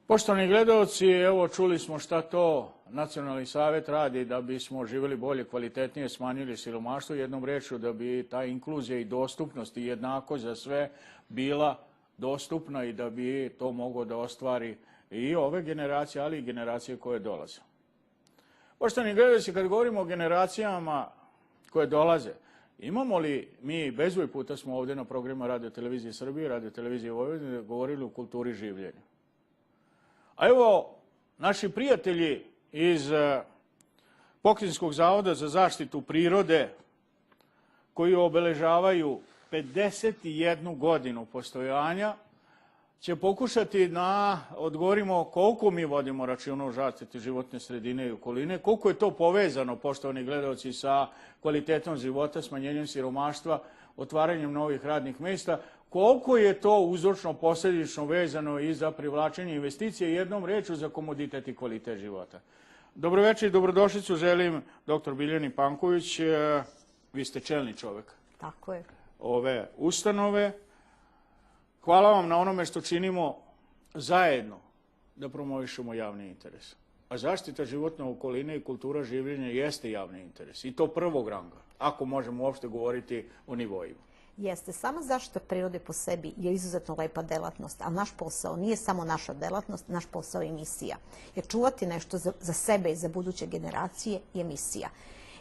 Poštovani gledalci, evo čuli smo šta to Nacionalni savjet radi da bismo živjeli bolje, kvalitetnije, smanjili siromaštvo, jednom rečju da bi ta inkluzija i dostupnost i jednakost za sve bila dostupna i da bi to moglo da ostvari i ove generacije, ali i generacije koje dolaze. Poštovani gledalci, kad govorimo o generacijama koje dolaze, imamo li mi, bezbroj puta smo ovdje na programima Radio Televizije Srbije, Radio Televizije Vojvodine govorili o kulturi življenja. A evo, naši prijatelji iz Pokrajinskog zavoda za zaštitu prirode, koji obeležavaju 51 godinu postojanja, će pokušati da odgovorimo koliko mi vodimo računa o zaštiti životne sredine i okoline, koliko je to povezano, poštovani gledalci, sa kvalitetom života, smanjenjem siromaštva, otvaranjem novih radnih mjesta, koliko je to uzročno-posljedično vezano i za privlačenje investicije, jednom rečju za komoditet i kvalitet života. Dobroveče i dobrodošlicu želim dr. Biljani Panković. Vi ste čelni čovjek Tako je. ove ustanove. Hvala vam na onome što činimo zajedno da promovišemo javni interes. A zaštita životne okoline i kultura življenja jeste javni interes. I to prvog ranga, ako možemo uopšte govoriti o nivoima. Jeste. Sama zaštita prirode po sebi je izuzetno lepa delatnost, a naš posao nije samo naša delatnost, naš posao je misija. Jer čuvati nešto za sebe i za buduće generacije je misija.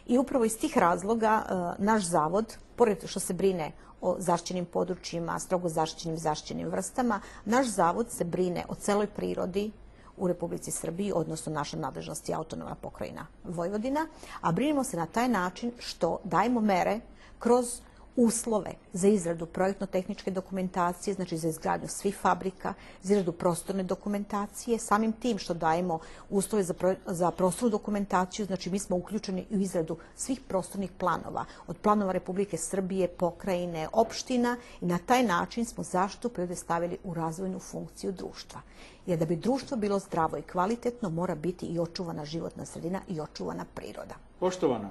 I upravo iz tih razloga naš zavod, pored što se brine o zaštićenim područjima, strogo zaštićenim vrstama, naš zavod se brine o celoj prirodi u Republici Srbiji, odnosno naša nadležnost je autonomna pokrajina Vojvodina, a brinemo se na taj način što dajemo mere kroz uslove za izradu projektno-tehničke dokumentacije, znači za izgradnju svih fabrika, za izradu prostorne dokumentacije, samim tim što dajemo uslove za prostornu dokumentaciju, znači mi smo uključeni u izradu svih prostornih planova, od planova Republike Srbije, pokrajine, opština i na taj način smo zaštitu prirode stavili u razvojnu funkciju društva. Jer da bi društvo bilo zdravo i kvalitetno, mora biti i očuvana životna sredina i očuvana priroda. Poštovana,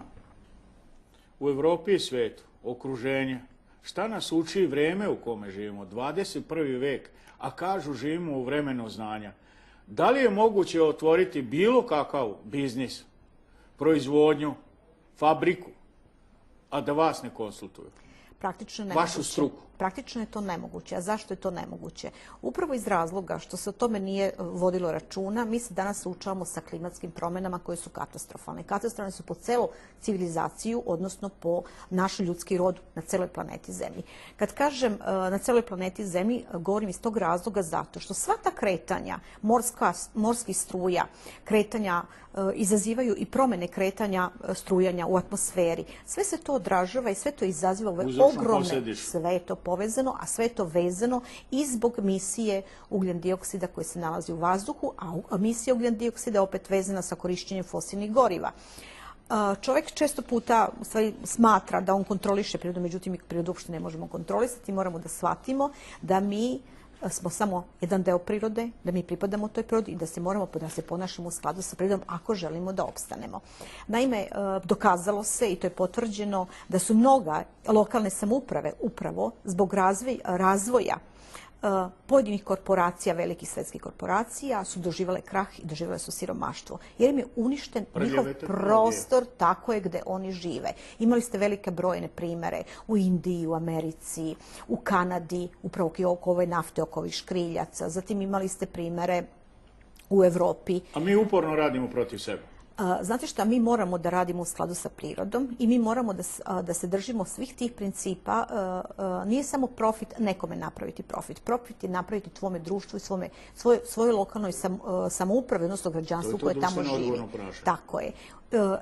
u Evropi i svijetu, okruženje, šta nas uči vreme u kome živimo, 21. vek, a kažu živimo u vremenu znanja. Da li je moguće otvoriti bilo kakav biznis, proizvodnju, fabriku, a da vas ne konsultuju? Praktično je nemoguće. Vašu struku. Praktično je to nemoguće. A zašto je to nemoguće? Upravo iz razloga što se o tome nije vodilo računa, mi se danas suočavamo sa klimatskim promjenama koje su katastrofalne. Katastrofalne su po celu civilizaciju, odnosno po naš ljudski rod na celoj planeti Zemlji. Kad kažem na celoj planeti Zemlji, govorim iz tog razloga zato što sva ta kretanja, morskih struja, kretanja izazivaju i promjene kretanja strujanja u atmosferi. Sve se to odražava i sve to izaziva ove ogromne, sve je to povezano, a sve je to vezano i zbog emisije ugljen dioksida koji se nalazi u vazduhu, a emisija ugljen dioksida je opet vezana sa korišćenjem fosilnih goriva. Čovjek često puta smatra da on kontroliše prirodu, međutim mi prirodu uopšte ne možemo kontrolisati, moramo da shvatimo da mi smo samo jedan deo prirode, da mi pripadamo toj prirodi i da se ponašamo u skladu sa prirodom ako želimo da opstanemo. Naime, dokazalo se i to je potvrđeno da su mnoga lokalne samouprave upravo zbog razvoja pojedinih korporacija, velikih svetskih korporacija, su doživjele krah i doživjele su siromaštvo. Jer im je uništen njihov prostor tako je gde oni žive. Imali ste velike brojne primere u Indiji, u Americi, u Kanadi, upravo oko ove nafte, oko ovih škriljaca. Zatim imali ste primere u Evropi. A mi uporno radimo protiv sebe. Znate šta, mi moramo da radimo u skladu sa prirodom i mi moramo da se držimo svih tih principa. Nije samo profit nekome napraviti profit. Profit je napraviti tvome društvu i svojoj lokalnoj samoupravi, odnosno građanstvu koje tamo živi. Tako je.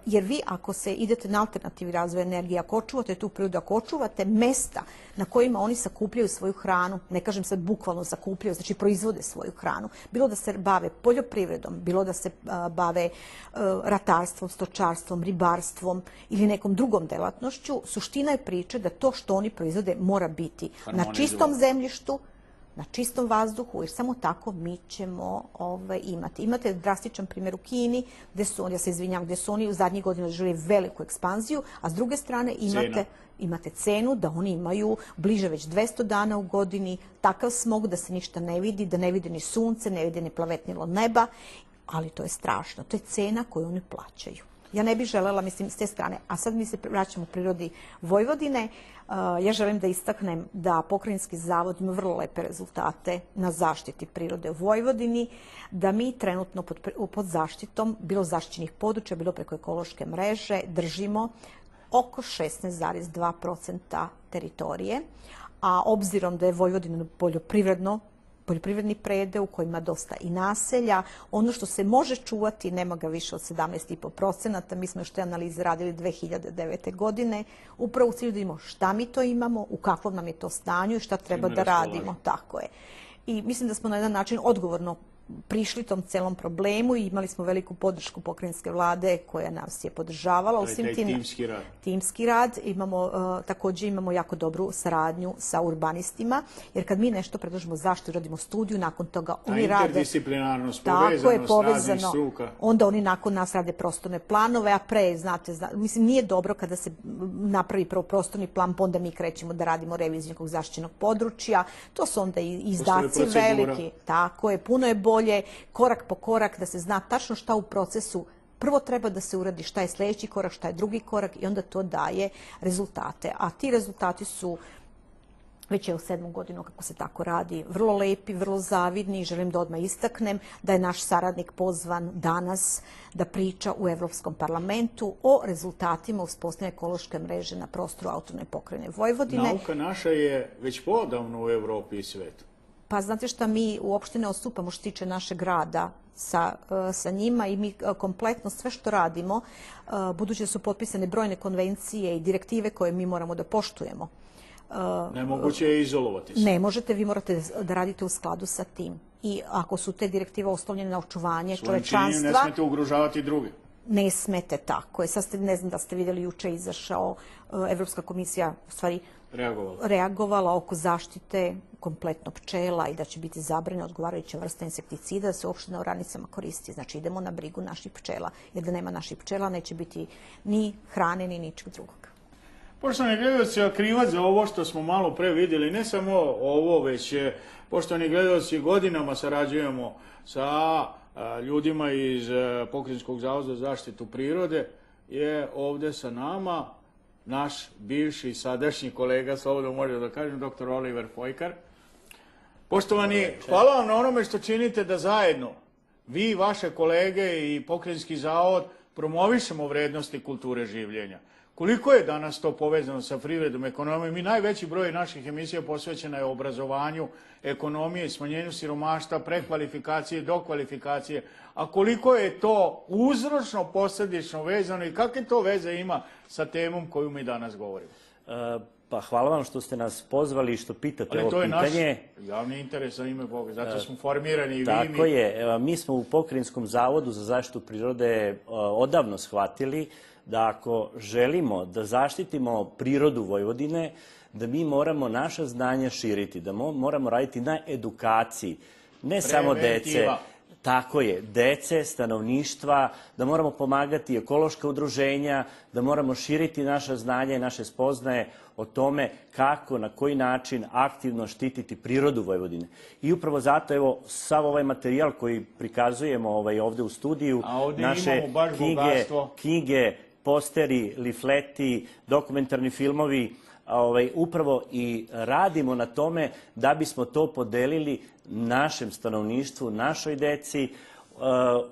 Jer vi ako se idete na alternativi razvoja energije, ako očuvate tu prirodu, ako očuvate mesta na kojima oni sakupljaju svoju hranu, ne kažem sad bukvalno sakupljaju, znači proizvode svoju hranu, bilo da se bave poljoprivredom, bilo da se bave ratarstvom, stočarstvom, ribarstvom ili nekom drugom delatnošću, suština je priče da to što oni proizvode mora biti na čistom zemljištu, na čistom vazduhu, jer samo tako mi ćemo imati. Imate drastičan primjer u Kini, gdje su oni, ja se izvinjam, gdje su oni u zadnjih godina doživjeli veliku ekspanziju, a s druge strane imate cenu da oni imaju bliže već 200 dana u godini, takav smog da se ništa ne vidi, da ne vidi ni sunce, ne vidi ni plavetnilo neba, ali to je strašno. To je cena koju oni plaćaju. Ja ne bih želela, mislim, s te strane. A sad mi se vraćamo u prirodi Vojvodine. Ja želim da istaknem da Pokrajinski zavod ima vrlo lepe rezultate na zaštiti prirode u Vojvodini, da mi trenutno pod zaštitom, bilo zaštićenih područja, bilo preko ekološke mreže, držimo oko 16,2% teritorije, a obzirom da je Vojvodina poljoprivredni predeo u kojima dosta i naselja. Ono što se može čuvati, nema ga više od 17,5%. Mi smo još te analize radili 2009. godine. Upravo u cilju da vidimo šta mi to imamo, u kakvom nam je to stanju i šta treba da radimo. Tako je. I mislim da smo na jedan način odgovorno prišli tom celom problemu i imali smo veliku podršku pokrajinske vlade koja nas je podržavala. To je taj timski rad. Timski rad. Također imamo jako dobru saradnju sa urbanistima, jer kad mi nešto predložimo zaštitu, radimo studiju, nakon toga oni rade... Interdisciplinarnost, povezanost raznih struka. Onda oni nakon nas rade prostorne planove, a znate, mislim, nije dobro kada se napravi prvo prostorni plan, pa onda mi krećemo da radimo reviziju nekog zaštićenog područja. To su onda i izdaci veliki. Tako je, puno je bolje, korak po korak, da se zna tačno šta u procesu prvo treba da se uradi, šta je sljedeći korak, šta je drugi korak i onda to daje rezultate. A ti rezultati su, već je u 7. godinu kako se tako radi, vrlo lepi, vrlo zavidni i želim da odmah istaknem da je naš saradnik pozvan danas da priča u Evropskom parlamentu o rezultatima uspostavljanja ekološke mreže na prostoru autonomne pokrajine Vojvodine. Nauka naša je već podavno u Evropi i svetu. Pa znate šta, mi uopšte ne odstupamo što se tiče našeg rada sa njima i mi kompletno sve što radimo, budući da su potpisane brojne konvencije i direktive koje mi moramo da poštujemo. Nemoguće je izolovati se. Ne možete, vi morate da radite u skladu sa tim. I ako su te direktive oslovljene na očuvanje čovečanstva... Svojim činjenjem ne smete ugrožavati druge. Ne smete, tako je. Sad ne znam da ste vidjeli, juče izašao Evropska komisija, u stvari reagovala oko zaštite kompletno pčela i da će biti zabranjena odgovarajuća vrsta insekticida da se uopšte na oranicama koristi. Znači idemo na brigu naših pčela, jer da nema naših pčela neće biti ni hrane ni ničeg drugog. Poštovani gledalci, a krivac za ovo što smo malo pre vidjeli, ne samo ovo, već poštovani gledalci, godinama sarađujemo sa ljudima iz Pokrajinskog zavoda za zaštitu prirode, je ovdje sa nama naš bivši i sadašnji kolega, slobodno možemo da kažem, dr. Oliver Fojkar. Poštovani, hvala vam na onome što činite da zajedno vi, vaše kolege i Pokrajinski zavod promovišemo vrednosti kulture življenja. Koliko je danas to povezano sa privredom, ekonomijom? I najveći broj naših emisija posvećena je obrazovanju, ekonomije, smanjenju siromaštva, prekvalifikacije, dokvalifikacije. A koliko je to uzročno, posljedično vezano i kakve to veze ima sa temom koju mi danas govorimo? Pa hvala vam što ste nas pozvali i što pitate ovo pitanje. Ali to je naš javni interes za ime Boga, zato smo formirani i vi. Tako je, mi smo u Pokrajinskom zavodu za zaštitu prirode odavno shvatili da ako želimo da zaštitimo prirodu Vojvodine, da mi moramo naša znanja širiti, da moramo raditi na edukaciji, ne samo dece. Tako je, dece, stanovništva, da moramo pomagati ekološka udruženja, da moramo širiti naša znanja i naše spoznaje o tome kako, na koji način aktivno štititi prirodu Vojvodine. I upravo zato, evo, sav ovaj materijal koji prikazujemo ovdje u studiju, naše knjige, posteri, lifleti, dokumentarni filmovi, upravo i radimo na tome da bismo to podelili našem stanovništvu, našoj deci,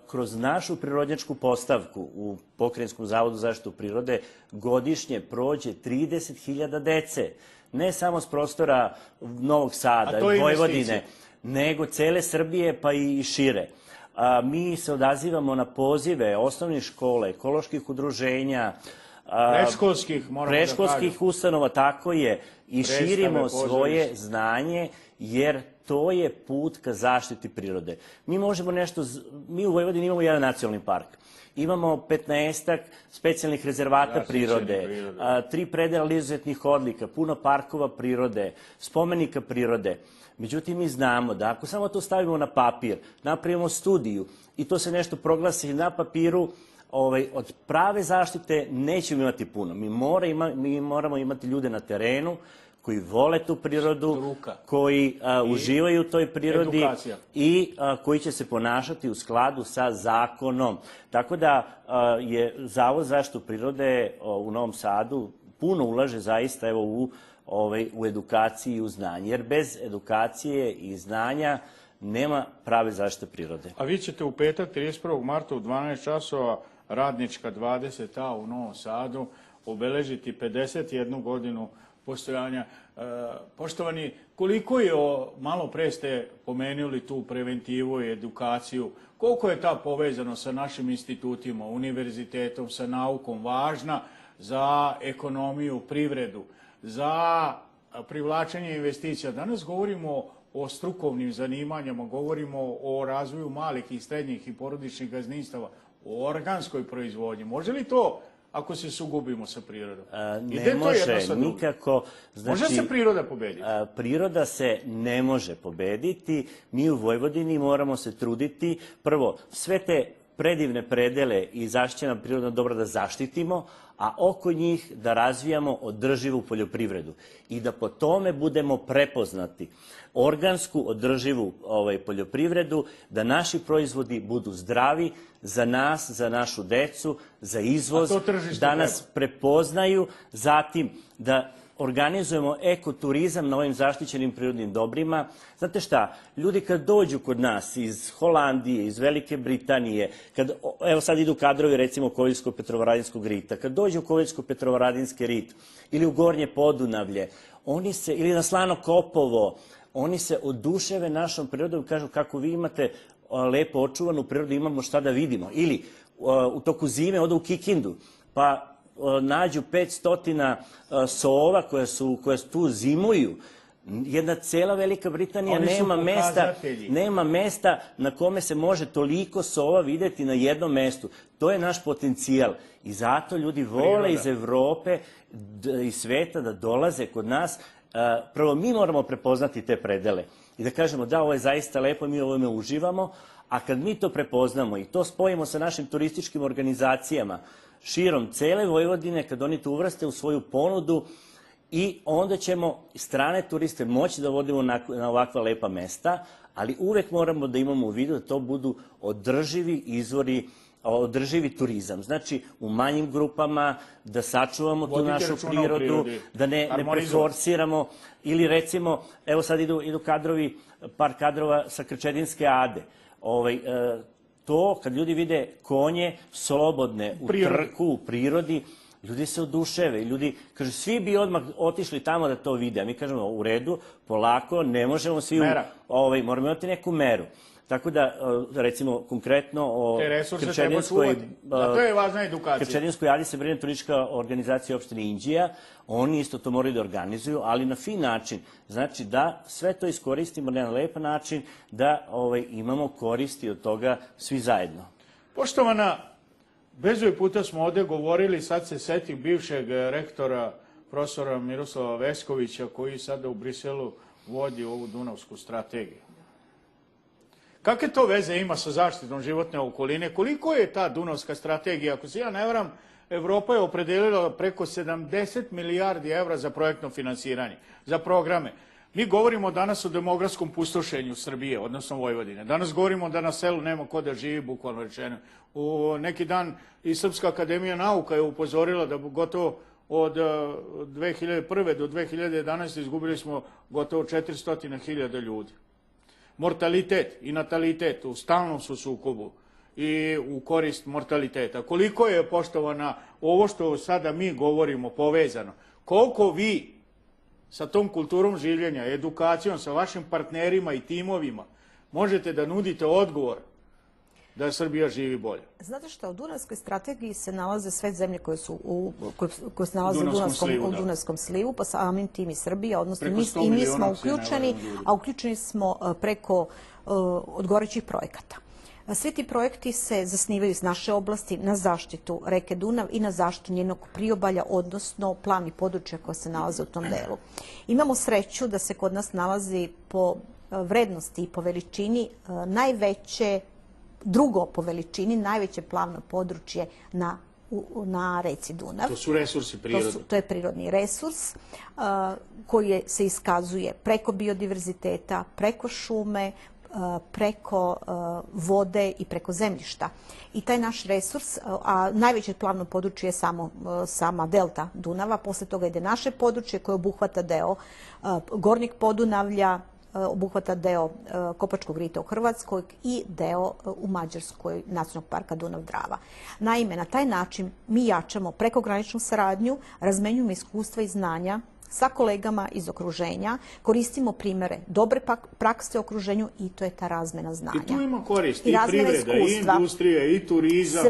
kroz našu prirodnjačku postavku u Pokrajinskom zavodu za zaštitu prirode godišnje prođe 30.000 dece. Ne samo s prostora Novog Sada, Vojvodine, nego cele Srbije pa i šire. Mi se odazivamo na pozive osnovnih škola, ekoloških udruženja, predškolskih ustanova, tako je, i širimo svoje znanje, jer to je put ka zaštiti prirode. Mi u Vojvodini imamo jedan nacionalni park. Imamo 15-ak specijalnih rezervata prirode, 3 predela izuzetnih odlika, puno parkova prirode, spomenika prirode. Međutim, mi znamo da ako samo to stavimo na papir, napravimo studiju i to se nešto proglasi na papiru, od prave zaštite nećemo imati puno. Mi moramo imati ljude na terenu koji vole tu prirodu, koji uživaju u toj prirodi i koji će se ponašati u skladu sa zakonom. Tako da je Zavod za zaštitu prirode u Novom Sadu puno ulaže zaista u edukaciji i u znanje. Jer bez edukacije i znanja nema prave zaštite prirode. A vi ćete u petak 31. marta u 12 časova Radnička 20A u Novom Sadu obeležiti 51 godinu postojanja. Poštovani, koliko je, malo pre ste pomenuli tu preventivu i edukaciju, koliko je ta povezano sa našim institutima, univerzitetom, sa naukom važna za ekonomiju, privredu, za privlačenje investicija? Danas govorimo o strukovnim zanimanjima, govorimo o razvoju malih i srednjih i porodičnih gazdinstava, o organskoj proizvodnji. Može li to ako se sugubimo sa prirodom? Ne može nikako. Može se priroda pobediti? Priroda se ne može pobediti. Mi u Vojvodini moramo se truditi. Prvo, sve te predivne predele i zaštićena prirodna dobra da zaštitimo, a oko njih da razvijamo održivu poljoprivredu i da po tome budemo prepoznati organsku održivu poljoprivredu, da naši proizvodi budu zdravi za nas, za našu decu, za izvoz, da nas prepoznaju, zatim da organizujemo ekoturizam na ovim zaštićenim prirodnim dobrima. Znate šta, ljudi kad dođu kod nas iz Holandije, iz Velike Britanije, evo sad idu kadrovi recimo Koviljsko-Petrovaradinskog rita, kad dođu u Koviljsko-Petrovaradinski rit ili u Gornje Podunavlje, ili na Slano Kopovo, oni se oduševe našom prirodom i kažu kako vi imate lepo očuvanu prirodu, imamo šta da vidimo. Ili u toku zime odu u Kikindu, pa nađu 500 sova koje tu zimuju. Jedna cela Velika Britanija nema mesta na kome se može toliko sova videti na jednom mestu. To je naš potencijal i zato ljudi vole iz Evrope i sveta da dolaze kod nas. Prvo, mi moramo prepoznati te predele i da kažemo da, ovo je zaista lepo, mi ovome uživamo, a kad mi to prepoznamo i to spojimo sa našim turističkim organizacijama širom cele Vojvodine, kad oni to uvrste u svoju ponudu, i onda ćemo strane turiste moći da vodimo na ovakva lepa mesta, ali uvek moramo da imamo u vidu da to budu održivi izvori, održivi turizam. Znači, u manjim grupama, da sačuvamo tu našu prirodu, da ne preforsiramo, ili recimo, evo sad idu kadrovi, par kadrova sa Krčedinske Ade. To, kad ljudi vide konje slobodne u trku, u prirodi, ljudi se oduševe i ljudi kažu svi bi odmah otišli tamo da to vide, a mi kažemo u redu, polako, ne možemo svi, moramo imati neku meru. Tako da, recimo, konkretno o Krčedinskoj Adi se brine turistička organizacija opštine Inđija, oni isto to moraju da organizuju, ali na fin način. Znači da sve to iskoristimo na jedan lep način, da imamo koristi od toga svi zajedno. Poštovana, bezbroj puta smo ovde govorili, sad se setih bivšeg rektora profesora Miroslava Veskovića, koji sada u Briselu vodi ovu Dunavsku strategiju. Kakve to veze ima sa zaštitom životne okoline? Koliko je ta Dunavska strategija? Ako se ja ne varam, Evropa je opredelila preko 70 milijardi evra za projektno finansiranje, za programe. Mi govorimo danas o demografskom pustošenju Srbije, odnosno Vojvodine. Danas govorimo da na selu nema ko da živi, bukvalno rečeno. U neki dan i Srpska akademija nauka je upozorila da gotovo od 2001. do 2011. izgubili smo gotovo 400.000 ljudi. Mortalitet i natalitet u stalnom su sukobu i u korist mortaliteta. Koliko je, poštovana, ovo što sada mi govorimo povezano, koliko vi sa tom kulturom življenja, edukacijom, sa vašim partnerima i timovima možete da nudite odgovor da Srbija živi bolje. Znate što, u Dunavskoj strategiji se nalaze sve zemlje koje se nalaze u Dunavskom slivu, pa samim tim i Srbija, odnosno i mi smo uključeni, a uključeni smo preko odgovarajućih projekata. Svi ti projekti se zasnivaju iz naše oblasti na zaštitu reke Dunav i na zaštitu njenog priobalja, odnosno plavnih područja koja se nalaze u tom delu. Imamo sreću da se kod nas nalazi po vrednosti i po veličini drugo po veličini najveće plavno područje na reci Dunav. To su resursi prirode. To je prirodni resurs koji se iskazuje preko biodiverziteta, preko šume, preko vode i preko zemljišta. I taj naš resurs, a najveće plavno područje je sama delta Dunava, posle toga ide naše područje koje obuhvata deo Gornjeg Podunavlja, obuhvata deo Kopačkog rita u Hrvatskoj i deo u Mađarskoj nacionalnog parka Dunav-Drava. Naime, na taj način mi jačamo prekograničnu saradnju, razmenjujemo iskustva i znanja sa kolegama iz okruženja, koristimo primere dobre prakse u okruženju i to je ta razmena znanja. I tu ima koristi i privreda, i industrija, i turizam,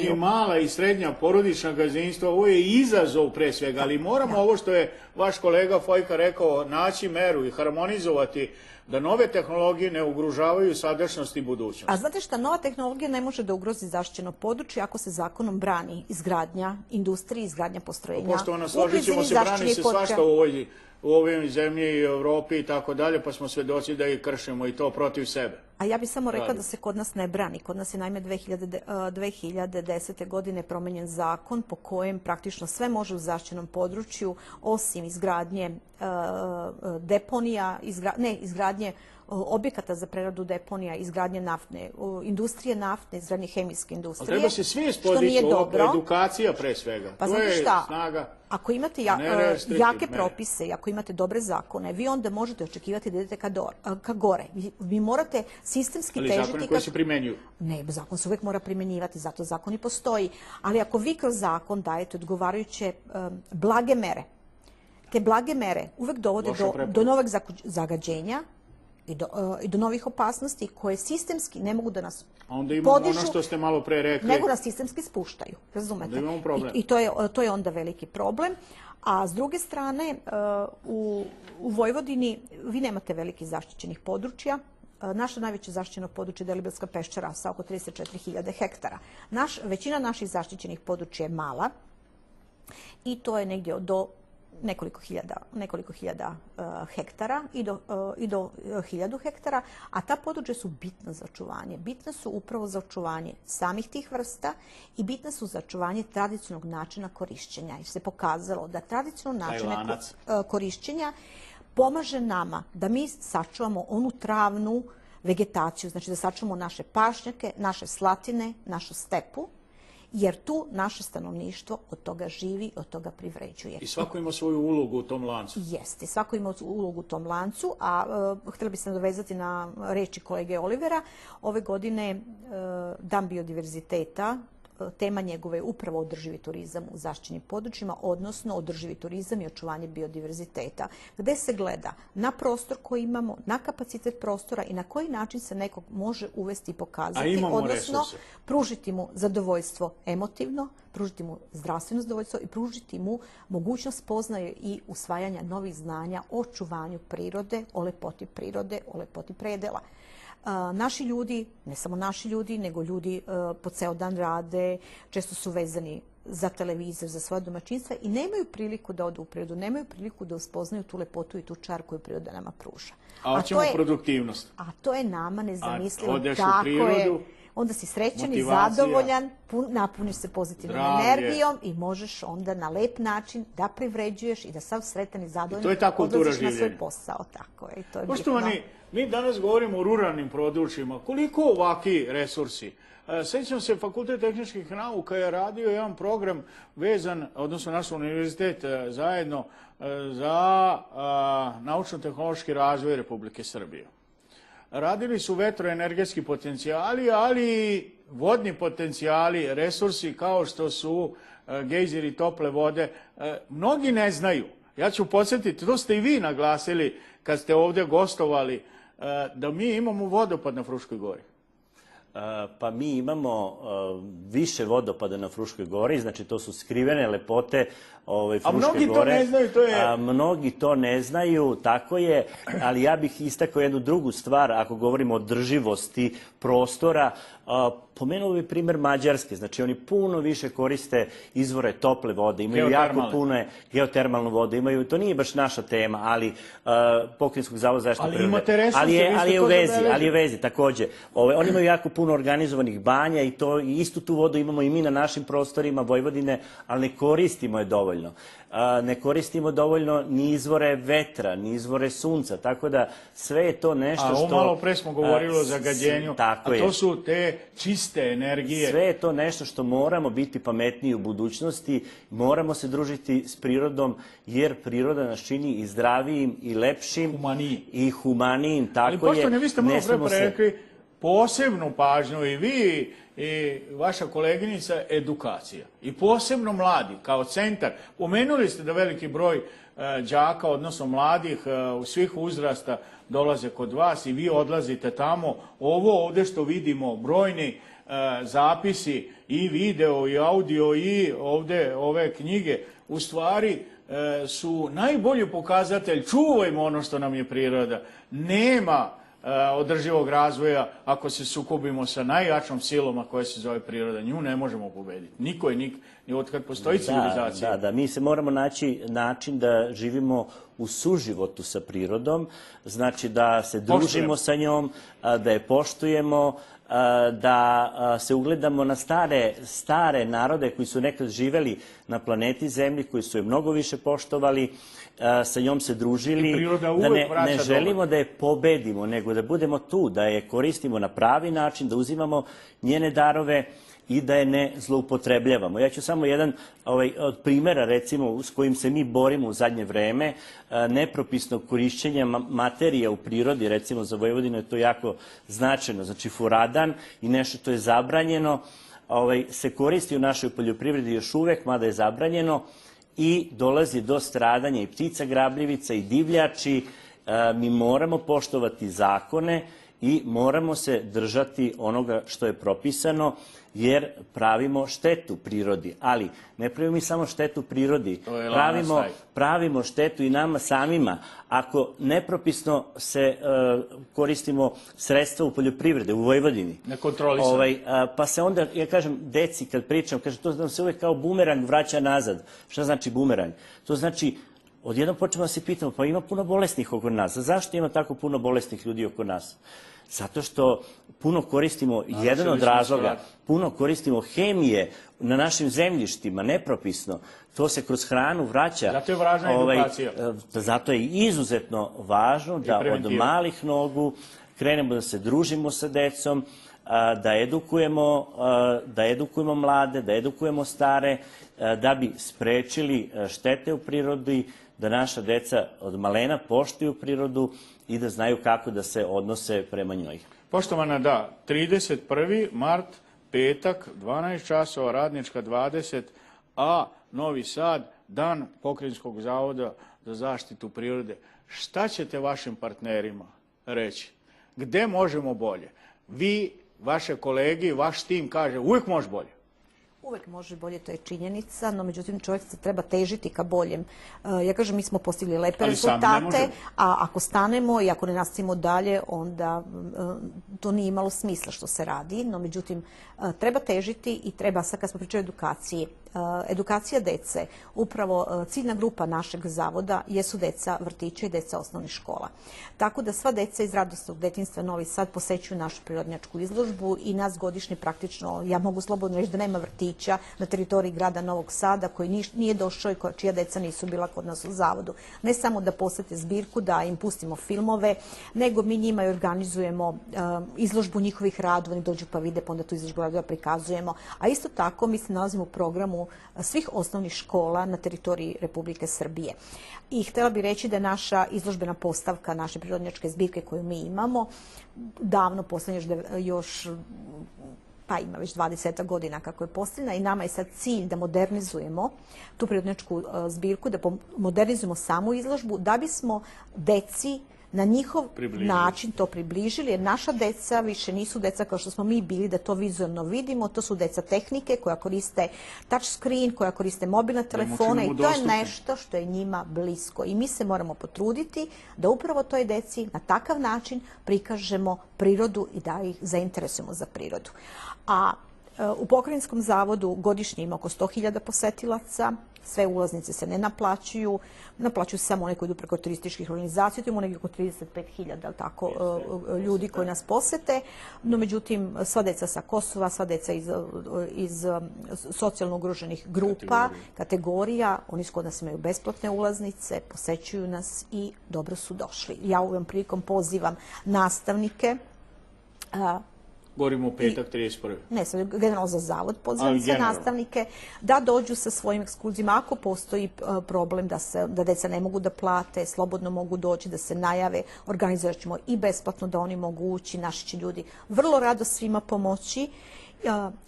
i mala i srednja porodična gazdinstva. Ovo je izazov pre svega, ali moramo ovo što je vaš kolega Fojka rekao, naći meru i harmonizovati da nove tehnologije ne ugrožavaju sadašnjost i budućnost. A znate šta, nova tehnologija ne može da ugrozi zaštićeno područje ako se zakonom brani izgradnja industrije, izgradnja postrojenja. Poštovana, složit ćemo se, brani se svašta u ovoj zemlji i Evropi i tako dalje, pa smo svedoci da ih kršimo i to protiv sebe. A ja bih samo rekla da se kod nas ne brani. Kod nas je naime 2010. godine promenjen zakon po kojem praktično sve može u zaštićenom području, osim izgradnje deponija, izgradnje objekata za preradu deponija, izgradnje naftne, industrije naftne, izgradnje hemijske industrije. Ali treba se svijest podići, edukacija pre svega. Pa znate šta, ako imate jake propise i ako imate dobre zakone, vi onda možete očekivati da idete ka gore. Vi morate sistemski težiti... Ali zakone koji se primenjuju? Ne, zakon se uvek mora primenjivati, zato zakon i postoji. Ali ako vi kroz zakon dajete odgovarajuće blage mere, te blage mere uvek dovode do novog zagađenja i do novih opasnosti koje sistemski ne mogu da nas podižu. Onda imamo ono što ste malo pre rekli. Nego nas sistemski spuštaju, razumete? Onda imamo problem. I to je onda veliki problem. A s druge strane, u Vojvodini vi nemate velikih zaštićenih područja. Naše najveće zaštićeno područje je Deliblatska peščara sa oko 34.000 hektara. Većina naših zaštićenih područja je mala i to je negdje do nekoliko hiljada hektara i do 1000 hektara, a ta područja su bitna za očuvanje. Bitna su upravo za očuvanje samih tih vrsta i bitna su za očuvanje tradicionalnog načina korišćenja. Jer se pokazalo da tradicionalno načine korišćenja pomaže nama da mi sačuvamo onu travnu vegetaciju, znači da sačuvamo naše pašnjake, naše slatine, našu stepu, jer tu naše stanovništvo od toga živi, od toga privređuje. I svako ima svoju ulogu u tom lancu. Jeste, svako ima ulogu u tom lancu, a htjela bih se nadovezati na reči kolege Olivera. Ove godine Dan biodiverziteta, tema njegove je upravo održivi turizam u zaštićenim područjima, odnosno održivi turizam i očuvanje biodiverziteta, gde se gleda na prostor koji imamo, na kapacitet prostora i na koji način se nekog može uvesti i pokazati, odnosno pružiti mu zadovoljstvo emotivno, pružiti mu zdravstveno zadovoljstvo i pružiti mu mogućnost spoznaje i usvajanja novih znanja o očuvanju prirode, o lepoti prirode, o lepoti predela. Naši ljudi, ne samo naši ljudi, nego ljudi po ceo dan rade, često su vezani za televizor, za svoje domaćinstva i nemaju priliku da odu u prirodu, nemaju priliku da uspoznaju tu lepotu i tu čar koju priroda nama pruža. A hoćemo produktivnost. A to je nama nezamislivo. Tako je. Onda si srećan i zadovoljan, napuniš se pozitivnom energijom i možeš onda na lep način da privređuješ i da sav sretan i zadovoljan odlaziš na svoj posao. Tako je. Poštovani, mi danas govorimo o ruralnim područjima. Koliko ovakvi resursi? Sjećam se, Fakultet tehničkih nauka je radio jedan program vezan, odnosno naš univerzitet zajedno za naučno-tehnološki razvoj Republike Srbije. Radili su vetroenergetski potencijali, ali i vodni potencijali, resursi kao što su gejzeri tople vode. Mnogi ne znaju. Ja ću podsjetiti, to ste i vi naglasili kad ste ovdje gostovali, da mi imamo vodopad na Fruškoj gori. Pa mi imamo više vodopada na Fruškoj gori, znači to su skrivene lepote Fruške gore. A mnogi to ne znaju, to je... Mnogi to ne znaju, tako je, ali ja bih istakao jednu drugu stvar, ako govorimo o održivosti prostora, pomenuo bi primer Mađarske, znači oni puno više koriste izvore tople vode, imaju jako puno geotermalnu vodu, imaju, to nije baš naša tema, ali Pokrajinskog zavoda za zaštitu prirode, ali je vezi takođe. Oni imaju jako puno organizovanih banja i to istu tu vodu imamo i mi na našim prostorima Vojvodine, ali ne koristimo je dovoljno. Ne koristimo dovoljno ni izvore vetra, ni izvore sunca, tako da sve je to nešto što... A malo pre smo govorili o zagađenju, a to su te čiste energije. Sve je to nešto što moramo biti pametniji u budućnosti, moramo se družiti s prirodom, jer priroda nas čini i zdravijim, i lepšim, i humanijim, tako je. Ali pošto vi ste malo pre rekli posebnu pažnju i vi i vaša koleginica edukacija i posebno mladi kao centar. Pomenuli ste da veliki broj đaka, odnosno mladih u svih uzrasta dolaze kod vas i vi odlazite tamo. Ovo ovde što vidimo, brojni zapisi i video i audio i ovde ove knjige, u stvari su najbolji pokazatelj. Čuvajmo ono što nam je priroda. Nema održivog razvoja ako se sukobimo sa najjačom silom, a koja se zove priroda. Nju ne možemo pobediti. Niko je ni otkad postoji civilizacija. Da, mi se moramo naći način da živimo u suživotu sa prirodom, znači da se družimo sa njom, da je poštujemo, da se ugledamo na stare narode koji su nekad živeli na planeti Zemlji, koji su je mnogo više poštovali, sa njom se družili, da ne želimo da je pobedimo, nego da budemo tu, da je koristimo na pravi način, da uzimamo njene darove i da je ne zloupotrebljavamo. Ja ću samo jedan od primjera, recimo, s kojim se mi borimo u zadnje vreme, nepropisnog korišćenja materija u prirodi, recimo za Vojvodinu je to jako značajno. Znači, furadan i nešto to je zabranjeno, se koristi u našoj poljoprivredi još uvek, mada je zabranjeno, i dolazi do stradanja i ptica grabljivica i divljači. Mi moramo poštovati zakone i moramo se držati onoga što je propisano, jer pravimo štetu prirodi. Ali ne pravimo mi samo štetu prirodi, pravimo štetu i nama samima. Ako nepropisno se koristimo sredstva u poljoprivrede, u Vojvodini, nekontrolisano, pa se onda, ja kažem, deci kad pričam, kažem, to nam se uvek kao bumerang vraća nazad. Šta znači bumerang? To znači, odjednom počnemo da se pitamo, pa ima puno bolesnih oko nas. Zašto ima tako puno bolesnih ljudi oko nas? Zato što puno koristimo, jedan od razloga, puno koristimo hemije na našim zemljištima, nepropisno. To se kroz hranu vraća. Zato je važna edukacija. Zato je izuzetno važno da od malih nogu krenemo da se družimo sa decom, da edukujemo mlade, da edukujemo stare, da bi sprečili štete u prirodi, da naša deca od malena poštuju prirodu i da znaju kako da se odnose prema njoj. Poštovana, da, 31. mart, petak, 12 časova, Radnička 20, a Novi Sad, dan Pokrajinskog zavoda za zaštitu prirode. Šta ćete vašim partnerima reći? Gde možemo bolje? Vi, vaše kolegi, vaš tim kaže uvijek može bolje. Uvek može bolje, to je činjenica, no međutim čovjek se treba težiti ka boljem. Ja kažem, mi smo postigli lepe rezultate, a ako stanemo i ako ne nastavimo dalje, onda to nije imalo smisla što se radi, no međutim treba težiti i treba, sad kad smo pričali o edukaciji, edukacija dece, upravo ciljna grupa našeg zavoda jesu deca vrtića i deca osnovnih škola. Tako da sva deca iz radosnog detinjstva Novi Sad posećuju našu prirodnjačku izložbu i nas godišnje praktično, ja mogu slobodno reći da nema vrtića na teritoriji grada Novog Sada koji nije došao i čija deca nisu bila kod nas u zavodu. Ne samo da posete zbirku, da im pustimo filmove, nego mi njima organizujemo izložbu njihovih radova, oni dođu pa vide, pa onda tu izložbu radova prikazujemo. A isto tako mi se nalazimo u programu svih osnovnih škola na teritoriji Republike Srbije. I htjela bih reći da je naša izložbena postavka naše prirodnjačke zbirke koju mi imamo davno postavljena još pa ima već 20 godina kako je postavljena i nama je sad cilj da modernizujemo tu prirodnjačku zbirku, da modernizujemo samu izložbu da bismo deci na njihov način to približili, jer naša deca više nisu deca kao što smo mi bili, da to vizualno vidimo, to su deca tehnike koja koriste touch screen, koja koriste mobilne telefone i to je nešto što je njima blisko. I mi se moramo potruditi da upravo toj deci na takav način prikažemo prirodu i da ih zainteresujemo za prirodu. A u Pokrajinskom zavodu godišnje ima oko 100.000 posetilaca, sve ulaznice se ne naplaćuju, naplaćuju samo one koji idu preko turističkih organizacija, to imamo nekako 35.000 ljudi koji nas posete, no međutim sva deca sa Kosova, sva deca iz socijalno ugroženih grupa, kategorija, oni kod nas imaju besplatne ulaznice, posećuju nas i dobro su došli. Ja ovom prilikom pozivam nastavnike, govorimo u petak 31. Ne, sad generalno za zavod pozivam sve nastavnike da dođu sa svojim ekskurzijama. Ako postoji problem da deca ne mogu da plate, slobodno mogu doći, da se najave, organizovat ćemo i besplatno da oni mogu ući. Naši će ljudi vrlo rado svima pomoći,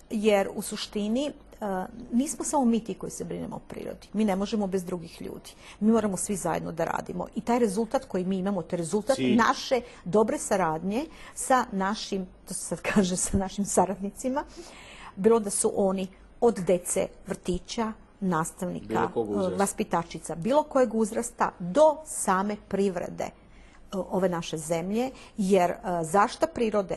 jer u suštini nismo samo mi ti koji se brinemo o prirodi. Mi ne možemo bez drugih ljudi. Mi moramo svi zajedno da radimo. I taj rezultat koji mi imamo, to je rezultat naše dobre saradnje sa našim, to se sad kaže, sa našim saradnicima, bilo da su oni od dece vrtića, nastavnika, vaspitačica, bilo kojeg uzrasta, do same privrede ove naše zemlje, jer zaštita prirode,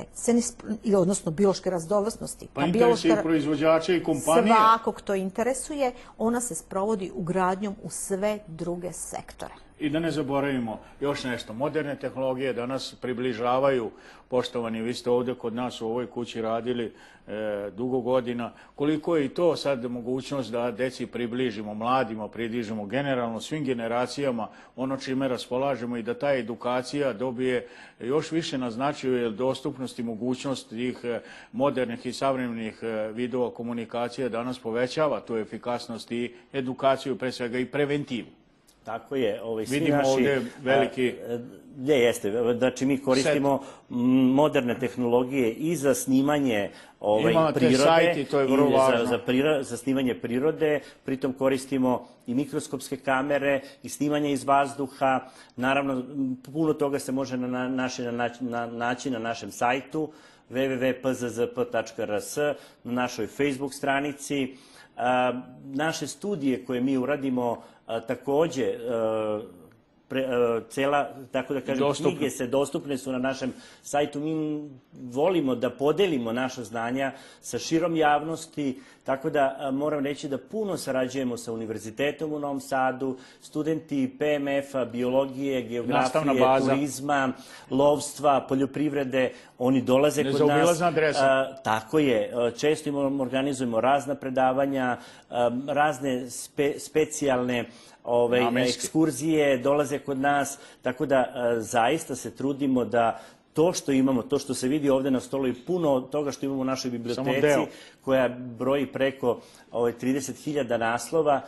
odnosno biološke raznovrsnosti, pa interesuje i proizvođače i kompanije, svakog to interesuje, ona se sprovodi ugradnjom u sve druge sektore. I da ne zaboravimo još nešto, moderne tehnologije danas približavaju, poštovani, vi ste ovdje kod nas u ovoj kući radili dugo godina, koliko je i to sad mogućnost da deci približimo, mladima približimo, generalno svim generacijama ono čime raspolažemo i da ta edukacija dobije još više na značaju, jer dostupnost i mogućnost tih modernih i savremenih vidova komunikacije danas povećava tu efikasnost i edukaciju, pre svega i preventivu. Tako je. Vidimo ovdje veliki... Gdje jeste? Znači, mi koristimo moderne tehnologije i za snimanje prirode, i za snimanje prirode, pritom koristimo i mikroskopske kamere i snimanje iz vazduha. Naravno, puno toga se može naći na našem sajtu www.pzzp.rs, na našoj Facebook stranici. Naše studije koje mi uradimo takođe, tako da kažem, knjige dostupne su na našem sajtu. Mi volimo da podelimo naša znanja sa širom javnosti, tako da moram reći da puno sarađujemo sa Univerzitetom u Novom Sadu, studenti PMF-a, biologije, geografije, turizma, lovstva, poljoprivrede, oni dolaze kod nas. Nezaobilazna adresa. Tako je. Često organizujemo razna predavanja, razne specijalne ekskurzije, dolaze kod nas, tako da zaista se trudimo da to što imamo, to što se vidi ovde na stolu i puno toga što imamo u našoj biblioteci, koja broji preko 30.000 naslova,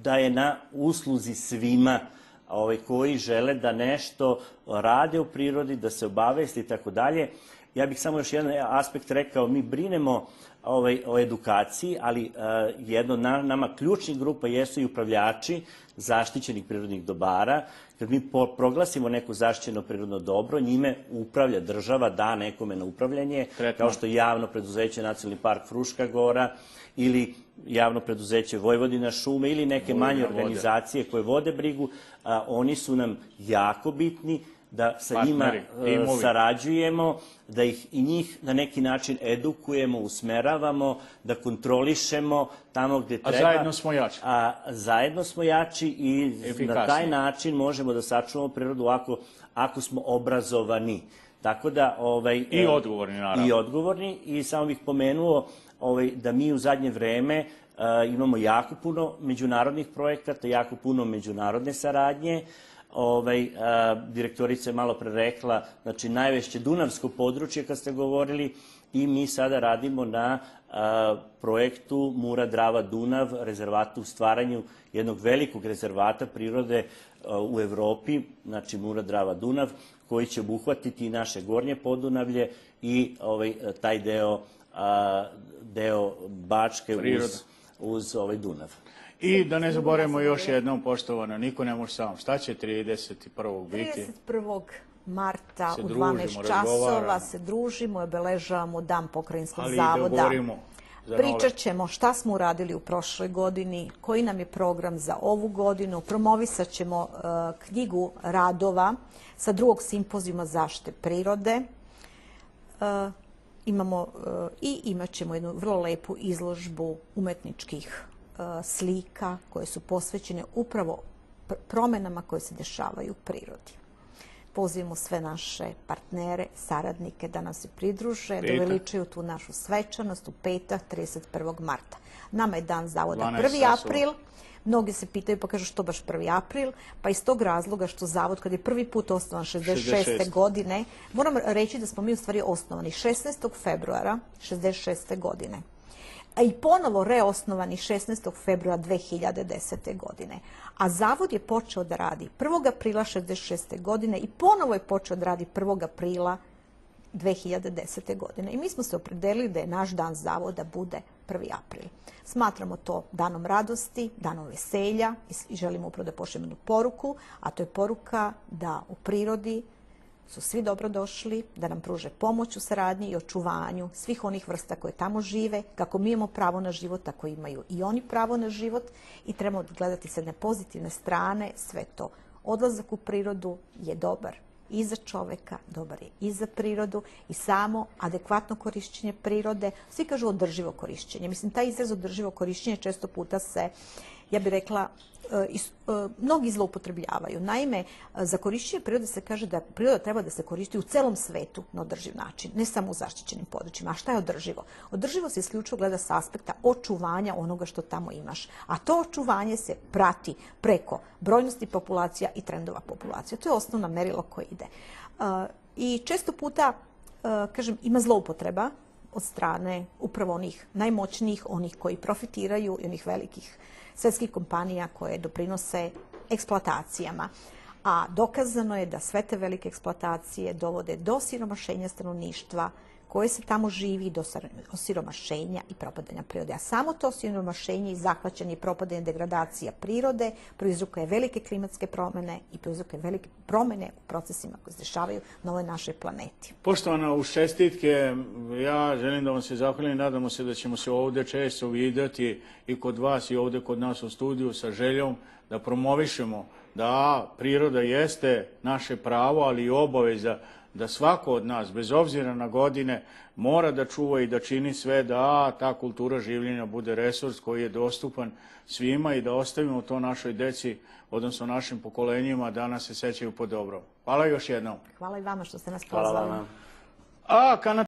da je na usluzi svima koji žele da nešto rade u prirodi, da se obavesti i tako dalje. Ja bih samo još jedan aspekt rekao, mi brinemo o edukaciji, ali jedna od nama ključnih grupa jesu i upravljači zaštićenih prirodnih dobara. Kad mi proglasimo neko zaštićeno prirodno dobro, njime upravlja država, da nekome na upravljanje, kao što je javno preduzeće Nacionalni park Fruška Gora ili javno preduzeće Vojvodina šume ili neke manje organizacije koje vode brigu. Oni su nam jako bitni, da sa njima sarađujemo, da i njih na neki način edukujemo, usmeravamo, da kontrolišemo tamo gde treba. A zajedno smo jači. Zajedno smo jači i na taj način možemo da sačuvamo prirodu ako smo obrazovani. Tako da... I odgovorni, naravno. I odgovorni. I samo bih pomenuo da mi u zadnje vreme imamo jako puno međunarodnih projekata, jako puno međunarodne saradnje. Direktorica je malo pre rekla, znači najveće dunavsko područje kad ste govorili, i mi sada radimo na projektu Mura-Drava-Dunav, rezervatu u stvaranju jednog velikog rezervata prirode u Evropi, znači Mura-Drava-Dunav, koji će obuhvatiti naše gornje Podunavlje i taj deo Bačke uz Dunav. I da ne zaboravimo još jednom, poštovano, niko ne može sam. Šta će 31. biti? 31. marta Se u družimo, 12 časova razgovaramo. se družimo i obeležavamo Dan pokrajinskog Ali i zavoda. dogovorimo za nove. Pričat ćemo šta smo uradili u prošloj godini, koji nam je program za ovu godinu, promovisat ćemo knjigu radova sa drugog simpozijuma zaštite prirode. Imat ćemo jednu vrlo lepu izložbu umetničkih slika koje su posvećene upravo promenama koje se dešavaju u prirodi. Pozivamo sve naše partnere, saradnike da nam se pridruže, da veličaju tu našu svečanost u petak 31. marta. Nama je Dan zavoda 1. april. Mnogi se pitaju pa kažu što baš 1. april, pa iz tog razloga što zavod kad je prvi put osnovan 66. godine, moram reći da smo mi u stvari osnovani 16. februara 66. godine. A i ponovo reosnovani 16. februara 2010. godine. A zavod je počeo da radi 1. aprila 66. godine i ponovo je počeo da radi 1. aprila 2010. godine. I mi smo se opredelili da je naš dan zavoda bude 1. april. Smatramo to danom radosti, danom veselja i želimo upravo da pošaljemo jednu poruku, a to je poruka da u prirodi su svi dobrodošli, da nam pruže pomoć u saradnji i očuvanju svih onih vrsta koje tamo žive, kako mi imamo pravo na život, tako imaju i oni pravo na život i trebamo gledati s jedne pozitivne strane sve to. Odlazak u prirodu je dobar i za čoveka, dobar je i za prirodu i samo adekvatno korišćenje prirode. Svi kažu održivo korišćenje. Mislim, taj izraz održivo korišćenje često puta se, ja bih rekla, mnogi zloupotrebljavaju. Naime, za korišćenje prirode se kaže da priroda treba da se koristi u celom svetu na održiv način, ne samo u zaštićenim područjima. A šta je održivo? Održivo se isključivo gleda sa aspekta očuvanja onoga što tamo imaš. A to očuvanje se prati preko brojnosti populacija i trendova populacija. To je osnovno merilo koje ide. I često puta, kažem, ima zloupotreba od strane upravo onih najmoćnijih, onih koji profitiraju i onih velikih svetskih kompanija koje doprinose eksploatacijama. A dokazano je da sve te velike eksploatacije dovode do siromašenja stanovništva koje se tamo živi, do osiromašenja i propadanja prirode. A samo to siromašenje i zahvaćanje i propadanje degradacija prirode prouzrokuje velike klimatske promene i prouzrokuje velike promene u procesima koji se dešavaju na ovoj našoj planeti. Poštovana, uz čestitke, ja želim da vam se zahvalim, nadamo se da ćemo se ovdje često vidjeti i kod vas i ovdje kod nas u studiju sa željom da promovišemo da priroda jeste naše pravo, ali i obaveza da svako od nas, bez obzira na godine, mora da čuva i da čini sve da ta kultura življenja bude resurs koji je dostupan svima i da ostavimo to našoj deci, odnosno našim pokolenjima, da nas se sećaju po dobrom. Hvala još jednom. Hvala i vama što ste nas pozvali. Hvala vama.